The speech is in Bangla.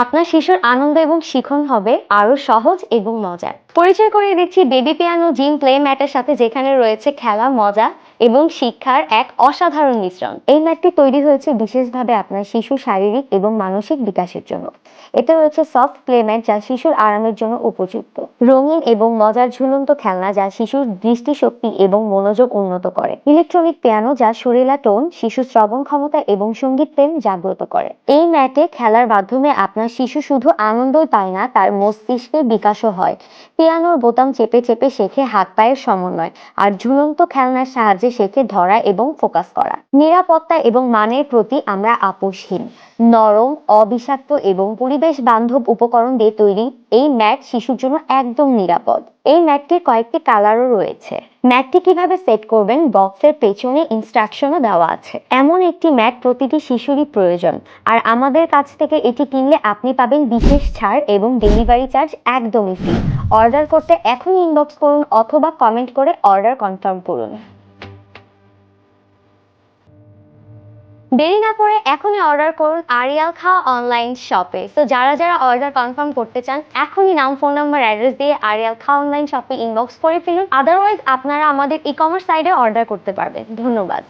আপনার শিশুর আনন্দ এবং শিখন হবে আরো সহজ এবং মজার। পরিচয় করিয়ে দিচ্ছি বেবি পিয়ানো জিম প্লে ম্যাটের সাথে, যেখানে রয়েছে খেলা, মজা এবং শিক্ষার এক অসাধারণ মিশ্রণ। এই ম্যাটটি তৈরি হয়েছে বিশেষভাবে আপনার শিশুর শারীরিক এবং মানসিক বিকাশের জন্য। এতে রয়েছে সফট প্লে ম্যাট যা শিশুর আরামের জন্য উপযুক্ত, রঙিন এবং মজার ঝুলন্ত খেলনা যা শিশুর দৃষ্টিশক্তি এবং মনোযোগ উন্নত করে, ইলেকট্রনিক পিয়ানো যা সুরেলা টোন, শিশুর শ্রবণ ক্ষমতা এবং সঙ্গীত প্রেম জাগ্রত করে। এই ম্যাটে খেলার মাধ্যমে আপনার শিশু শুধু আনন্দই পায় না, তার মস্তিষ্কের বিকাশও হয়। পিয়ানোর বোতাম চেপে চেপে শেখে হাত পায়ের সমন্বয়, আর ঝুলন্ত খেলনার সাহায্যে শেখে ধরা এবং ফোকাস করা। নিরাপত্তা এবং মানের প্রতি আমরা আপোষহীন। নরম, অবিষাক্ত এবং পরিবেশ বান্ধব উপকরণ দিয়ে তৈরি এই ম্যাট শিশুর জন্য একদম নিরাপদ। এই ম্যাটটির কয়েকটি কালারও রয়েছে। ম্যাটটি কিভাবে সেট করবেন বক্সের পেছনে ইনস্ট্রাকশনও দেওয়া আছে। এমন একটি ম্যাট প্রতিটি শিশুরই প্রয়োজন, আর আমাদের কাছ থেকে এটি কিনলে আপনি পাবেন বিশেষ ছাড় এবং ডেলিভারি চার্জ একদমই ফ্রি। অর্ডার করতে এখনই ইনবক্স করুন অথবা কমেন্ট করে অর্ডার কনফার্ম করুন। দেরি না করে এখনই অর্ডার করুন আরিয়াল খাওয়া অনলাইন শপে। তো যারা যারা অর্ডার কনফার্ম করতে চান, এখনই নাম, ফোন নাম্বার, অ্যাড্রেস দিয়ে আরিয়াল খাওয়া অনলাইন শপে ইনবক্স করে ফেলুন। আদারওয়াইজ আপনারা আমাদের ই কমার্স সাইটে অর্ডার করতে পারবেন। ধন্যবাদ।